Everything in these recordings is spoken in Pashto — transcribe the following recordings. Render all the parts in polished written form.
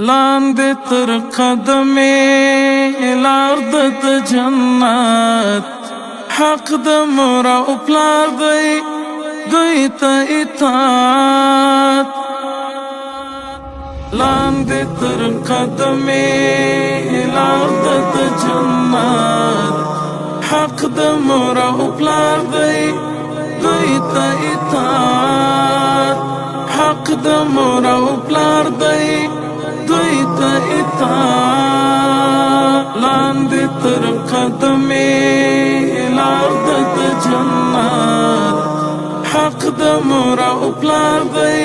لاندې تر قدمې لار د جنت حق د مور او پلار دی دوی ته اطاعت لاندې تر قدمې لار د جنت حق د مور او پلار دی دوی ته اطاعت حق د مور او پلار دی دوی ته اطاعت لاندې تر قدمې لار د جنت حق د مور او پلار دی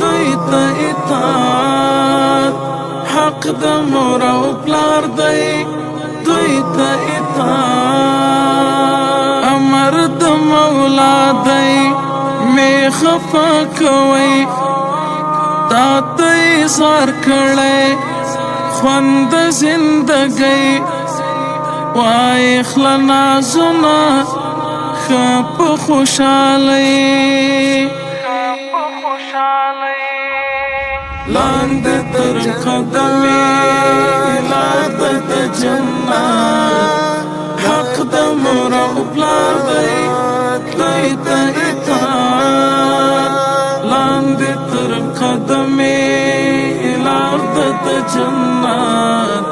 دوی ته اطاعت حق د مور او پلار دی دوی ته اطاعت امر د مولا دی می خفا کوي تا ته زار کړی خوند زندګۍ وای خلا نازونه ښه په خوشحالۍ لاندې تر قدمې لار د جنت حق د مور او پلار دی دوی ته اطاعت لاندې تر قدمې لار د جنت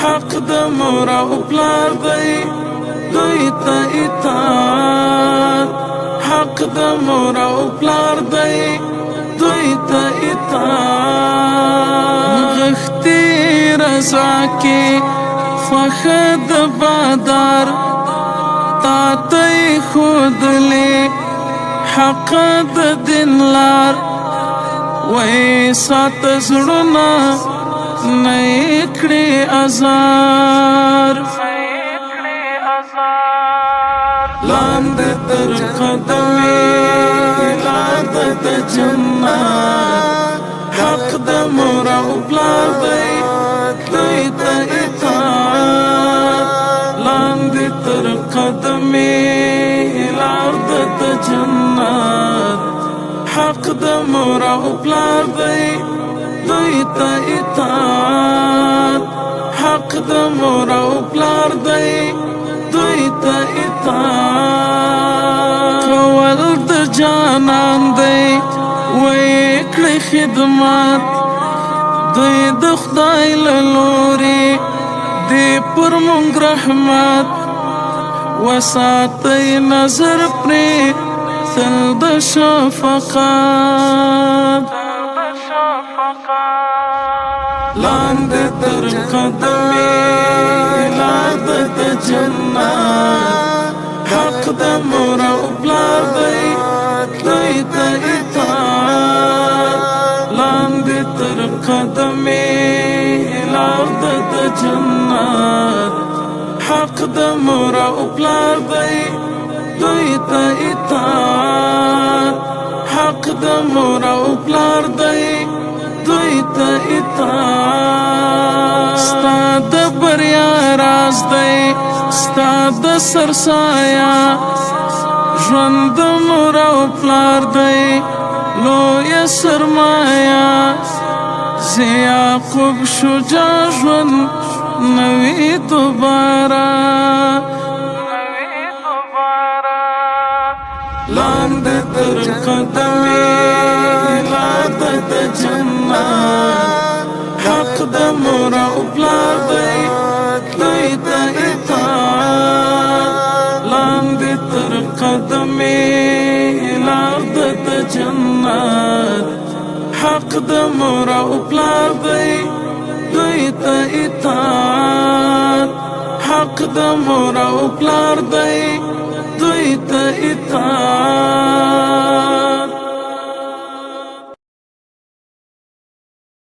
حق د مور او پلار دی دوی ته اطاعت حق د مور او پلار دی دوی ته اطاعت غښتې رضا کې خوښه د بادار تا ته ښودلې حق د دین لار وای ساته زړونه نه یې کړې ازار لاندې تر قدمې لار د جنت حق د مور او پلار دی دوی ته اطاعت لاندې تر قدمې لار د جنت حق د مور او پلار دی دوی ته اطاعت حق د مور او پلار دی دوی ته اطاعت کول د جانان دی وی کړی خدمت دوی د خدای له لورې دی پر مونږ رحمت وساتئ نظر پرې تل د شفقت لاندې تر قدمې لار د جنت حق د مور او پلار دی دوی ته اطاعت لاندې تر قدمې لار د جنت حق د مور او پلار دی دوی ته اطاعت حق د مور او پلار دی دوی ته اطاعت ستا د بریا راز دی ستا د سرسایه ژوند د مور او پلار دی لویه سرمایه زه یعقوب شجاع ژوند نوی دوباره لاندې تر قدمې لار د جنت حق د مور او پلار دی دوی ته اطاعت لاندې تر قدمې لار د جنت حق د مور او پلار دی دوی ته اطاعت حق د مور او پلار دی دوی ته اطاعت